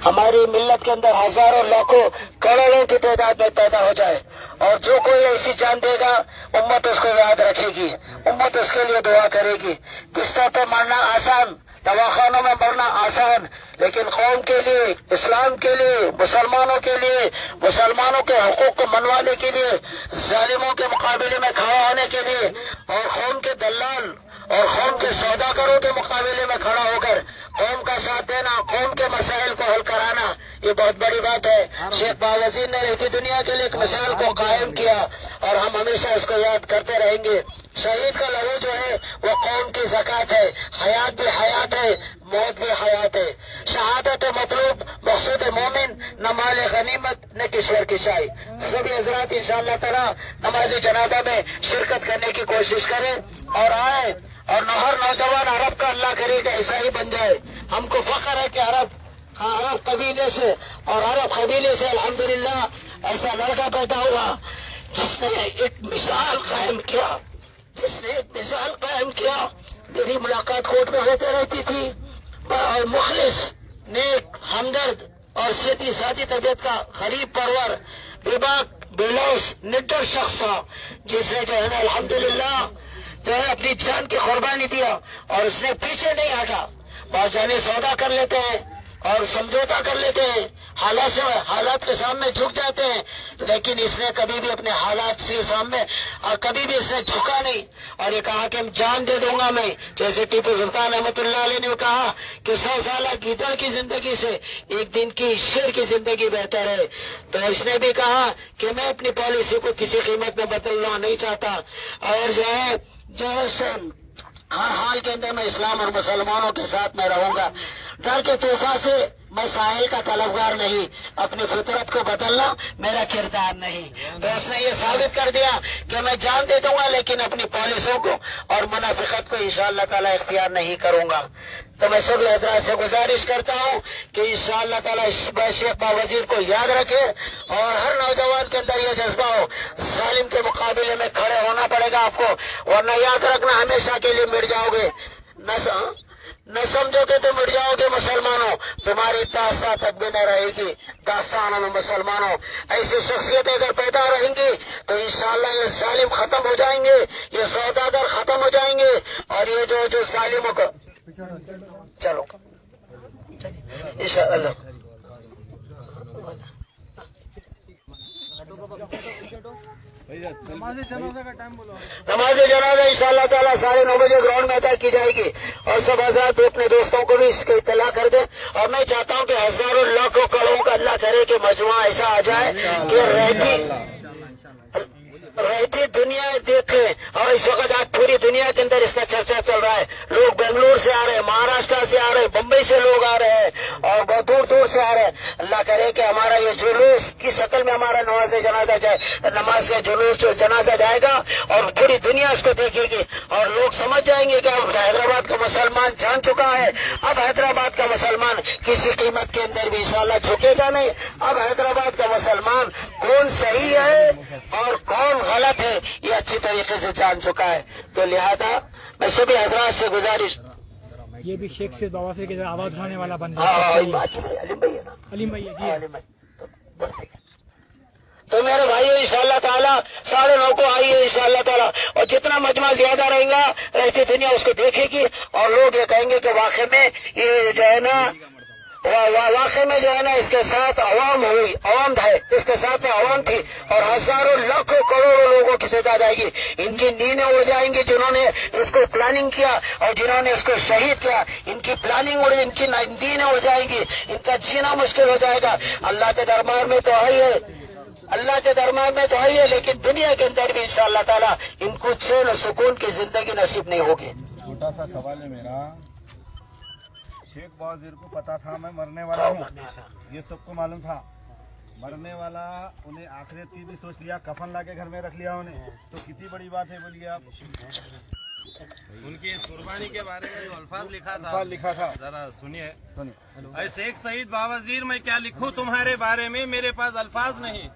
ہماری ملت کے اندر ہزاروں لاکھوں کروڑوں کی تعداد میں پیدا ہو جائے، اور جو کوئی ایسی جان دے گا امت اس کو یاد رکھے گی، امت اس کے لیے دعا کرے گی۔ بستر پہ مرنا آسان، دواخانوں میں مرنا آسان، لیکن قوم کے لیے، اسلام کے لیے، مسلمانوں کے لیے، مسلمانوں کے حقوق کو منوانے کے لیے، ظالموں کے مقابلے میں کھڑا ہونے کے لیے، اور قوم کے دلال اور قوم کے سوداگروں کے مقابلے میں کھڑا ہو کر قوم کا ساتھ دینا، قوم کے مسائل کو حل کرانا، یہ بہت بڑی بات ہے۔ شیخ باوزیر نے رہتی دنیا کے لیے ایک مثال کو قائم کیا، اور ہم ہمیشہ اس کو یاد کرتے رہیں گے۔ شہید کا لہو جو ہے وہ قوم کی زکات ہے، حیات بھی حیات ہے، موت بھی حیات ہے۔ شہادت مطلوب مقصود مومن، نہ مال غنیمت نہ کشور کی شاہی۔ سبھی حضرات انشاءاللہ تعالی نماز جنازہ میں شرکت کرنے کی کوشش کریں اور آئے، اور ہر نوجوان عرب کا اللہ کرے کہ ایسا ہی بن جائے۔ ہم کو فخر ہے کہ عرب قبیلے سے اور عرب قبیلے سے الحمدللہ ایسا لڑکا پیدا ہوا جس نے ایک مثال قائم کیا، میری ملاقات کوٹ میں ہوتے رہتی تھی، اور مخلص، نیک، ہمدرد اور سیدھی سادی طبیعت کا غریب پرور، بے باک، بے لوث، نڈر شخص تھا، جس نے جو ہے نا الحمدللہ جو ہے اپنی جان کی قربانی دیا، اور اس نے پیچھے نہیں ہٹا۔ بعض جانے سودا کر لیتے ہیں اور سمجھوتا کر لیتے ہیں، حالات کے سامنے جھک جاتے ہیں، لیکن اس نے کبھی بھی اپنے حالات سے سامنے اور کبھی بھی اس نے جھکا نہیں، اور یہ کہا کہ جان دے دوں گا میں، جیسے ٹیپو سلطان رحمۃ اللہ علیہ نے کہا کہ 100 سالہ گیدڑ کی زندگی سے ایک دن کی شیر کی زندگی بہتر ہے، تو اس نے بھی کہا کہ میں اپنی پالیسی کو کسی قیمت میں بدلنا نہیں چاہتا، اور جو ہے ہر حال کے اندر میں اسلام اور مسلمانوں کے ساتھ میں رہوں گا۔ ڈر کے طوفان سے میں ساحل کا طلبگار نہیں، اپنی فطرت کو بدلنا میرا کردار نہیں۔ تو اس نے یہ ثابت کر دیا کہ میں جان دے دوں گا لیکن اپنی پالیسوں کو اور منافقت کو انشاءاللہ تعالی اختیار نہیں کروں گا۔ تو میں سبھی حضرات سے گزارش کرتا ہوں کہ انشاءاللہ تعالی شیخ باوزیر کو یاد رکھے، اور ہر نوجوان کے اندر یہ جذبہ ہو، ظالم کے مقابلے میں کھڑے ہونا پڑے گا آپ کو، ورنہ یاد رکھنا ہمیشہ کے لیے مٹ جاؤ گے، نہ سمجھو گے تو مٹ جاؤ گے مسلمانوں، تمہاری داستان تک بھی نہ رہے گی۔ داستانوں میں مسلمانوں ایسی شخصیتیں اگر پیدا رہیں گی تو انشاءاللہ یہ ظالم ختم ہو جائیں گے، یہ سوداگر ختم ہو جائیں گے، اور یہ جو ظالموں کو چلو انشاءاللہ نماز جنازہ انشاءاللہ تعالیٰ 9:30 بجے گراؤنڈ میں ادا کی جائے گی، اور سب حضرات اپنے دوستوں کو بھی اس کی اطلاع کر دیں، اور میں چاہتا ہوں کہ ہزاروں لاکھوں کروڑوں کا اللہ کرے کہ مجموعہ ایسا آ جائے کہ رہتی دنیا دیکھے، اور اس وقت آج پوری دنیا کے اندر اس کا چرچا چل رہا ہے، لوگ بنگلور سے آ رہے ہیں، مہاراشٹر سے آ رہے ہیں، بمبئی سے لوگ آ رہے ہیں، اور بہت دور دور سے آ رہے ہیں۔ اللہ کرے کہ ہمارا یہ جلوس کی شکل میں ہمارا نماز کا جلوس جو جنازہ جائے گا، اور پوری دنیا اس کو دیکھے گی، اور لوگ سمجھ جائیں گے کہ اب حیدرآباد کا مسلمان جان چکا ہے، اب حیدرآباد کا مسلمان کسی قیمت کے اندر بھی انشاءاللہ جھکے گا نہیں، اب حیدرآباد کا مسلمان کون صحیح ہے اور کون غلط ہے یہ اچھی طریقے سے جان چکا ہے۔ تو لہذا میں سبھی حضرات سے گزارش، یہ بھی شیخ سے بواسیر کی آواز اٹھانے والا بن علیم بھائی تو میرے بھائی انشاءاللہ تعالیٰ 9:30 کو آئیے انشاءاللہ تعالیٰ، اور جتنا مجمع زیادہ رہے گا رہتی دنیا اس کو دیکھے گی، اور لوگ یہ کہیں گے کہ واقعی میں یہ جو ہے نا واقعی میں جو ہے نا اس کے ساتھ عوام ہوئی، عوام ہے اس کے ساتھ میں عوام تھی، اور ہزاروں لاکھوں کروڑوں لوگوں کی تعداد آئے گی، ان کی نیندیں اڑ جائیں گی جنہوں نے اس کو پلاننگ کیا اور جنہوں نے اس کو شہید کیا، ان کی پلاننگ اڑ، ان کی نیندیں اڑ جائیں گی، ان کا جینا مشکل ہو جائے گا۔ اللہ کے دربار میں تو ہے ہی، اللہ کے دربار میں تو ہے ہی، لیکن دنیا کے اندر بھی انشاءاللہ تعالیٰ ان کو چین و سکون کی زندگی نصیب نہیں ہوگی۔ چھوٹا سا سوال ہے میرا، شیخ باوزیر کو پتا تھا میں مرنے والا ہوں، یہ سب کو معلوم تھا، مرنے والا، انہیں آخرت کی بھی سوچ لیا، کفن لا کے گھر میں رکھ لیا انہیں، تو کتنی بڑی بات ہے بولیے آپ۔ ان کی اس قربانی کے بارے میں جو الفاظ لکھا تھا ذرا سنیے۔ اے شیخ سعید باوزیر میں کیا لکھوں تمہارے بارے میں، میرے پاس الفاظ نہیں۔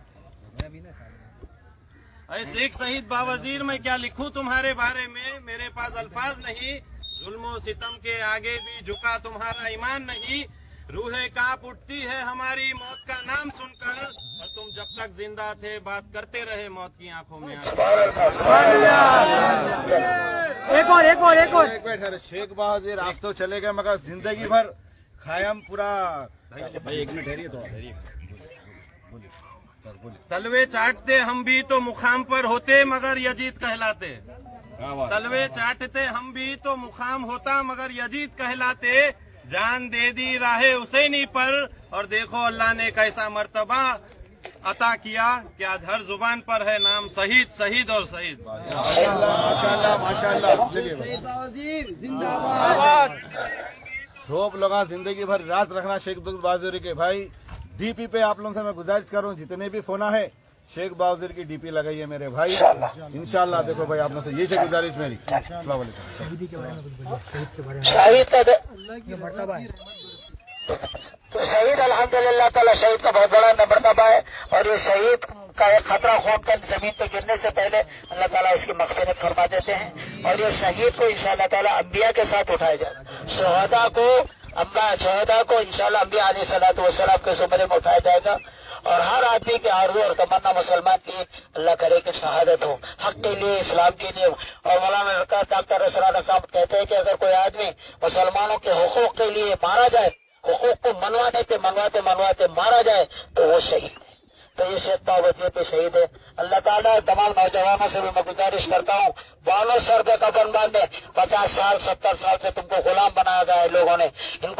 اے شیخ سعید باوزیر میں کیا لکھوں تمہارے بارے میں، میرے پاس الفاظ نہیں، ظلم و ستم کے آگے بھی جھکا تمہارا ایمان نہیں، रूहें कांप उठती है हमारी मौत का नाम सुनकर, और तुम जब तक जिंदा थे बात करते रहे मौत की आंखों में आंसू। एक और एक मिनट सर, शेख बहादुर आज तो चले गए मगर जिंदगी भर कायम पूरा। भाई एक मिनट ठहरिए, तलवे चाटते हम भी तो मुकाम पर होते मगर यजीद कहलाते। तलवे चाटते हम भी तो मुकाम होता मगर यजीद कहलाते। जान दे दी राहे हुसैनी पर, और देखो अल्लाह ने कैसा मर्तबा अता किया कि आज हर जुबान पर है नाम शहीद, शहीद और शहीद। माशाल्लाह माशाल्लाह। जिंदाबाद। सब लोग जिंदगी भर राज रखना शेख बहादुर के। भाई डीपी पे आप लोगों से मैं गुजारिश करूं, जितने भी फोना है शेख बहादुर की डीपी लगाइए मेरे भाई, इंशाल्लाह। देखो भाई आप लोगों से ये से गुजारिश मेरी। अस्सलाम वालेकुम। शहीद का मर्तबा है। तो शहीद अल्हम्दुलिल्लाह ताला शहीद का बहुत बड़ा मर्तबा है, और ये शहीद का एक खतरा खौफ कर जमीन पे गिरने से पहले अल्लाह ताला उसकी मग़फ़िरत फरमा देते हैं। और ये शहीद को इंशाअल्लाह ताला अंबिया के साथ उठाया जाए, शहदा को इंशाअल्लाह अंबिया अलैहिस्सलातु वस्सलाम के ज़ुमरे में उठाया जाएगा। और हर आदमी के आरज़ू और तमन्ना मुसलमान की अल्लाह करे कि शहादत हो हक के लिए, इस्लाम के लिए। और मौलाना डॉक्टर असरार साहब कहते हैं कि अगर कोई आदमी मुसलमानों के हुकूक के लिए मारा जाए, हुकूक को मनवाते मारा जाए, तो वो शहीद है। तो ये शेख वजीर पे शहीद है। अल्लाह ताला तमाम नौजवानों से भी मैं गुजारिश करता हूँ, बालों सर पे कफन बांधे। 50 साल 70 साल से तुमको गुलाम बनाया गया है लोगों ने, इन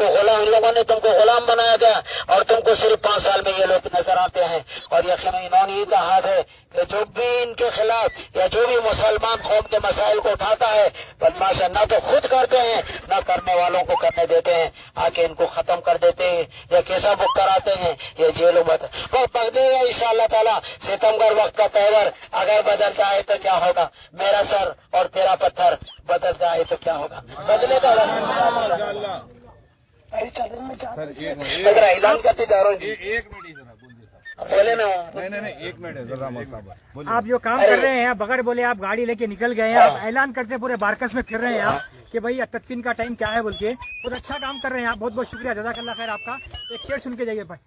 लोगों ने तुमको गुलाम बनाया गया, और तुमको सिर्फ 5 साल में ये लोग नजर आते हैं। और यकीनन इन्होंने ये कहा है कि जो भी इनके खिलाफ या जो भी मुसलमान कौम के मसाइल को उठाता है, बदमाश न तो खुद करते हैं न करने वालों को करने देते हैं, आके इनको खत्म कर देते हैं या कैसा बुक कराते हैं या जेलों में। वो पकड़ेगा इंशाअल्लाह ताला। सितमगर वक्त का तेवर अगर बदल जाए तो क्या होगा, मेरा सर और तेरा पत्थर बदल जाए तो क्या होगा, बदलेगा इंशाअल्लाह। ऐलान करते जा रहा हूँ, एक मिनट बोले ना। नहीं एक मिनट है जरा साहब। आप जो काम कर रहे हैं बगैर बोले आप गाड़ी लेके निकल गए हैं, आप ऐलान करते पूरे बारकस में फिर रहे हैं आप कि भाई तदफीन का टाइम क्या है बोल के। बहुत अच्छा काम कर रहे हैं आप, बहुत बहुत शुक्रिया, जज़ाकल्लाह खैर आपका। एक शेर सुन के जाइए भाई।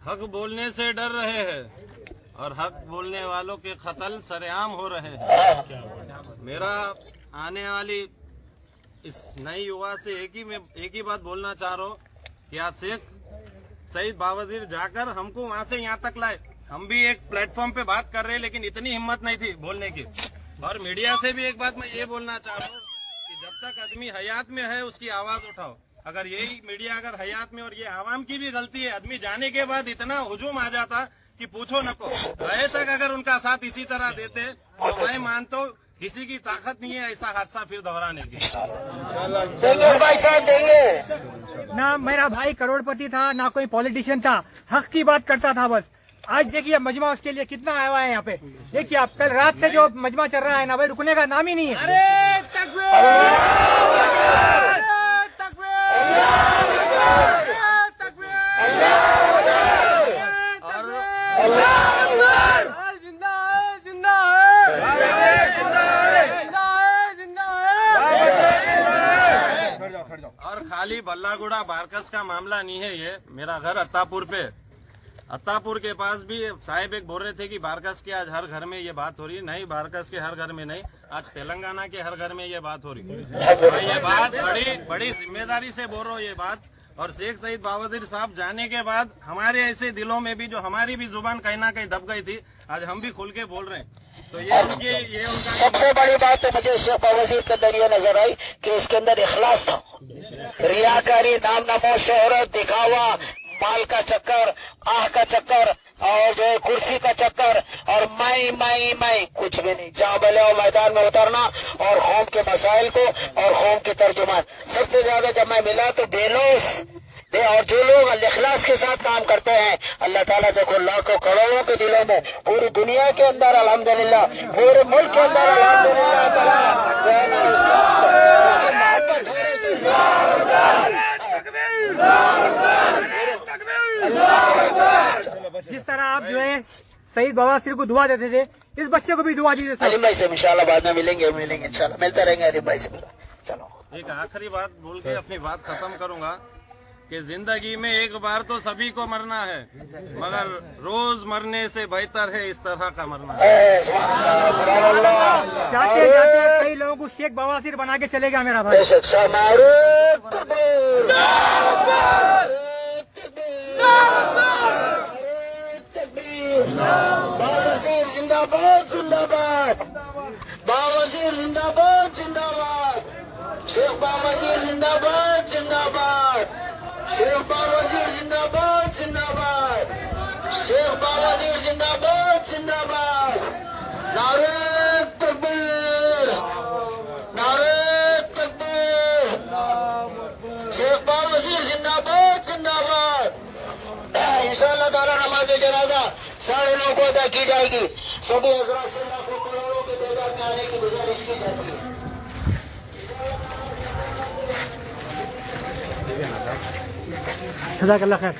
हक बोलने से डर रहे हैं और हक बोलने वालों के कत्ल सरेआम हो रहे हैं। मेरा आने वाली इस नई युवा से एक ही बात बोलना चाह रहा हूँ कि आज शेख सईद बावजीर जाकर हमको वहाँ से यहाँ तक लाए। हम भी एक प्लेटफॉर्म पे बात कर रहे हैं, लेकिन इतनी हिम्मत नहीं थी बोलने की। और मीडिया से भी एक बात मैं ये बोलना चाह रहा हूँ कि जब तक आदमी हयात में है उसकी आवाज उठाओ। अगर यही मीडिया अगर हयात में, और ये आवाम की भी गलती है, आदमी जाने के बाद इतना हुजूम आ जाता कि पूछो नको। रहे तक अगर उनका साथ इसी तरह देते तो मैं मानता हूँ किसी की ताकत नहीं है ऐसा हादसा फिर दोहराने की। देंगे भाई साहब, देंगे। ना मेरा भाई करोड़पति था, ना कोई पॉलिटिशियन था, हक की बात करता था बस। आज देखिए मजमा उसके लिए कितना आया हुआ है यहाँ पे। देखिए आप कल रात से जो मजमा चल रहा है ना भाई, रुकने का नाम ही नहीं है। और खाली बल्लागुड़ा बारकस का मामला नहीं है ये। मेरा घर अत्तापुर के पास भी साहिब एक बोल रहे थे कि बारकस के आज हर घर में ये बात हो रही है। नहीं, बारकस के हर घर में नहीं, आज तेलंगाना के हर घर में ये बात हो रही है। ये बात बड़ी जिम्मेदारी से बोल रहा हूँ ये बात। और शेख सईद बावजीर साहब जाने के बाद हमारे ऐसे दिलों में भी, जो हमारी भी जुबान कहीं ना कहीं दब गई थी, आज हम भी खुल के बोल रहे हैं। तो ये उनका सबसे बड़ी बात तो मुझे शेख बावजीर के अंदर ये नजर आई कि उसके अंदर इखलास था। रियाकारी, नाम नमो, शोहरत, दिखावा, माल का चक्कर, आह का चक्कर, और जो है कुर्सी का चक्कर, और मैं कुछ भी नहीं। जहाँ भले हो मैदान में उतरना और कौम के मसाइल को और कौम के तर्जुमान। सबसे ज्यादा जब मैं मिला तो बेलोस और जो लोग इखलास के साथ काम करते हैं, अल्लाह ताला देखो लाखों करोड़ों के दिलों में पूरी दुनिया के अंदर अल्हम्दुलिल्लाह, पूरे मुल्क के अंदर अल्हम्दुलिल्लाह जिस तरह आप जो है सईद बावजीर को दुआ देते थे, इस बच्चे को भी दुआ दीजिए। अलीम भाई से इंशाल्लाह बाद में मिलेंगे इंशाल्लाह, मिलते रहेंगे अलीम भाई से। चलो एक आखिरी बात बोल के अपनी बात खत्म करूंगा कि जिंदगी में एक बार तो सभी को मरना है, मगर रोज मरने से बेहतर है इस तरह का मरना। जाते जाते कई लोगों को शेख बवासीर बना के चलेगा मेरा भाई। बावजीर जिंदाबाद जिंदाबाद, बावजीर जिंदाबाद जिंदाबाद, शेख बावजीर जिंदाबाद जिंदाबाद, शेख बावजीर जिंदाबाद जिंदाबाद, शेख बावजीर जिंदाबाद जिंदाबाद। नारे तकबीर, नारे तकबीर, शेख बावजीर जिंदाबाद जिंदाबाद। इंशाअल्लाह ताला नमाज जनाजा 9:30 को अदा की जाएगी। सभी हज़रात से लाखों करोड़ों की तादाद में आने की गुजारिश की जाती है। जज़ाकल्लाह खैर।